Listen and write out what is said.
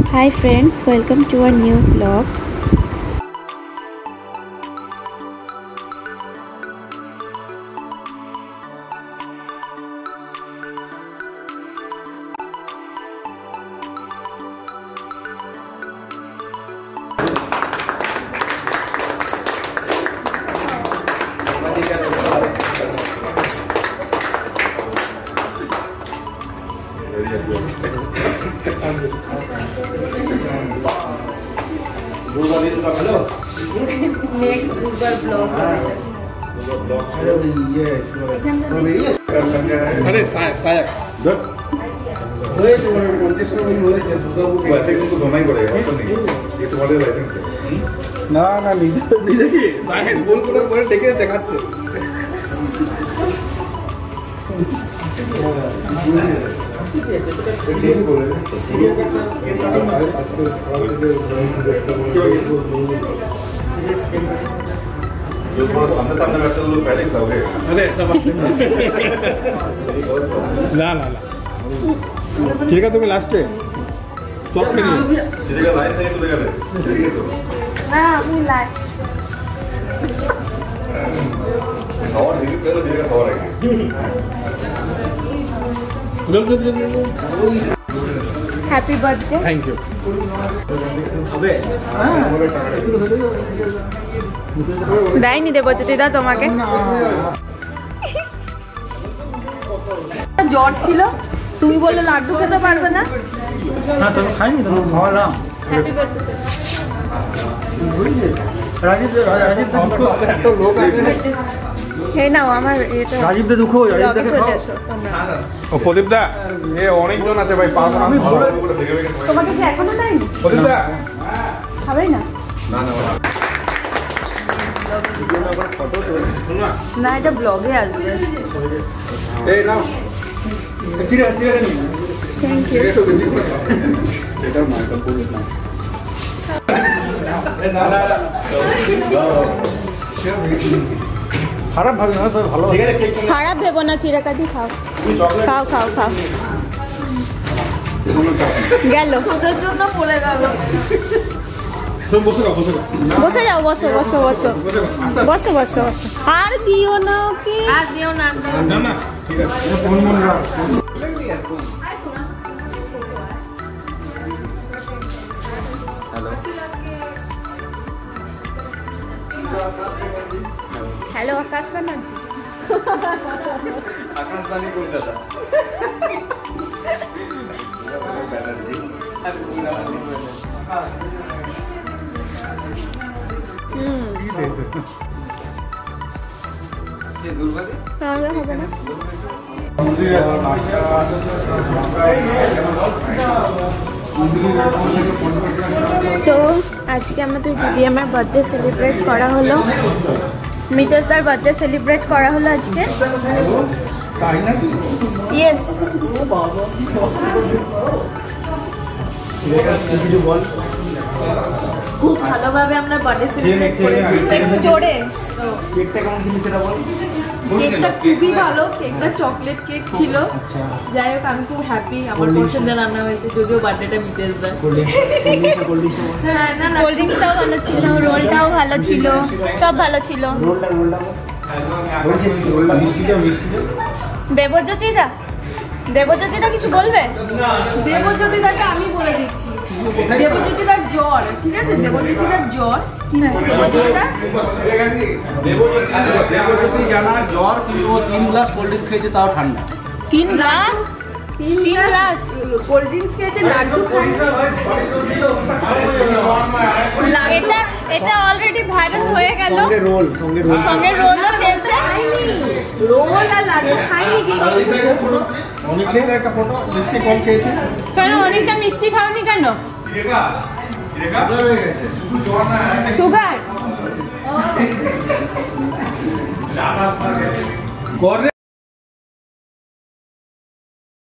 Hi friends, welcome to our new vlog. Next Google blog अरे साया वैसे तुमको धोना ही पड़ेगा ये तुम्हारे लाइसेंस है ना ना নিজে কি সাহেব গোল করে পরে ডেকে দেখাচ্ছে जो थोड़ा सामने सामने बैठते लोग पहले ही खाओगे अरे ऐसा बात ना ना ना ठीक है तुम्हें लास्ट है चौक के लिए चिड़ेगा लाइन से ही तुलेगा रे ठीक तो ना अभी लाइट और धीरे धीरे चिड़ेगा सो रहा है हैप्पी बर्थडे थैंक यू अबे দেয়নি দেবজ্যোতিদা তোমাকে জ্বর ছিল তুমি বললে লাড্ডু খেতে পারবে না না তো খাইনি তো খাওয়ালাম হ্যাপি বার্থডে রাজীব এত লোক আছে হে নাও আমার এটা রাজীব দে দুঃখ রাজীব দেখে খাও ও প্রদীপ দা এ অনেকজন আছে ভাই পারবো না তোমাকে কি এখনো দেয়নি প্রদীপ দা খাবে না না না না এটা ব্লগে আসবে এই নাও চিড়ে চিড়ে নি থ্যাংক ইউ এটা মাইকা পুরো না খারাপ ভালো না সব ভালো ঠিক আছে কেক খারাপ ভেবো না চিড়াকাঠি খাও খাও খাও খাও গেল তোদের জন্য পড়ে গেল তুমি বসে যাও বসে যাও বসো বসো বসো বসো বসো বসো আর দিও না ওকে আর দিও না না না ঠিক আছে কোন মন রাখ হ্যালো আকাশ বানান আকাশবাণী কলকাতা ব্যানার্জি আর তাহলে হবে না তো আজকে আমাদের বিবিএমের বার্থডে সেলিব্রেট করা হলো মিতেশদার বার্থডে সেলিব্রেট করা হলো আজকে ইয়েস খুব ভালোভাবে আমরা বার্থডে সেলিব্রেট করেছি একটু জোরে কেকটা কেমন ছিল সেটা বল কেকটা খুবই ভালো কেকটা চকলেট কেক ছিল যাই হোক আমি খুব হ্যাপি আমার পছন্দের রান্না হয়েছে যদিও বার্থডেটা মিটেশ দেয় হ্যাঁ না না কোল্ড ড্রিঙ্কসটাও ভালো ছিল রোলটাও ভালো ছিল সব ভালো ছিল দেবজ্যোতিদা দেবজ্যোতিদা কিছু বলবে দেবজ্যোতিদাকে আমি বলে দিচ্ছি দেবজ্যোতিদার জ্বর ঠিক আছে দেবজ্যোতিদার জ্বর কিন্তু দেবজ্যোতি জানার জ্বর কিন্তু ও 3 গ্লাস কোল্ড ড্রিঙ্ক খেয়েছে তাও ঠান্ডা 3 গ্লাস 3 গ্লাস কোল্ড ড্রিঙ্কস খেয়েছে লাড্ডু এটা এটা অলরেডি ভাইরাল হয়ে গেল সঙ্গে রোলও খেয়েছে রোল আর লাড্ডু খাইনি কিন্তু অনেকদিন একটা ফটো মিষ্টি কম খেয়েছে কেন অনেকটা মিষ্টি খাওনি কেন চিড়েগা চিড়েগা শুধু জ্বর না সুগার করে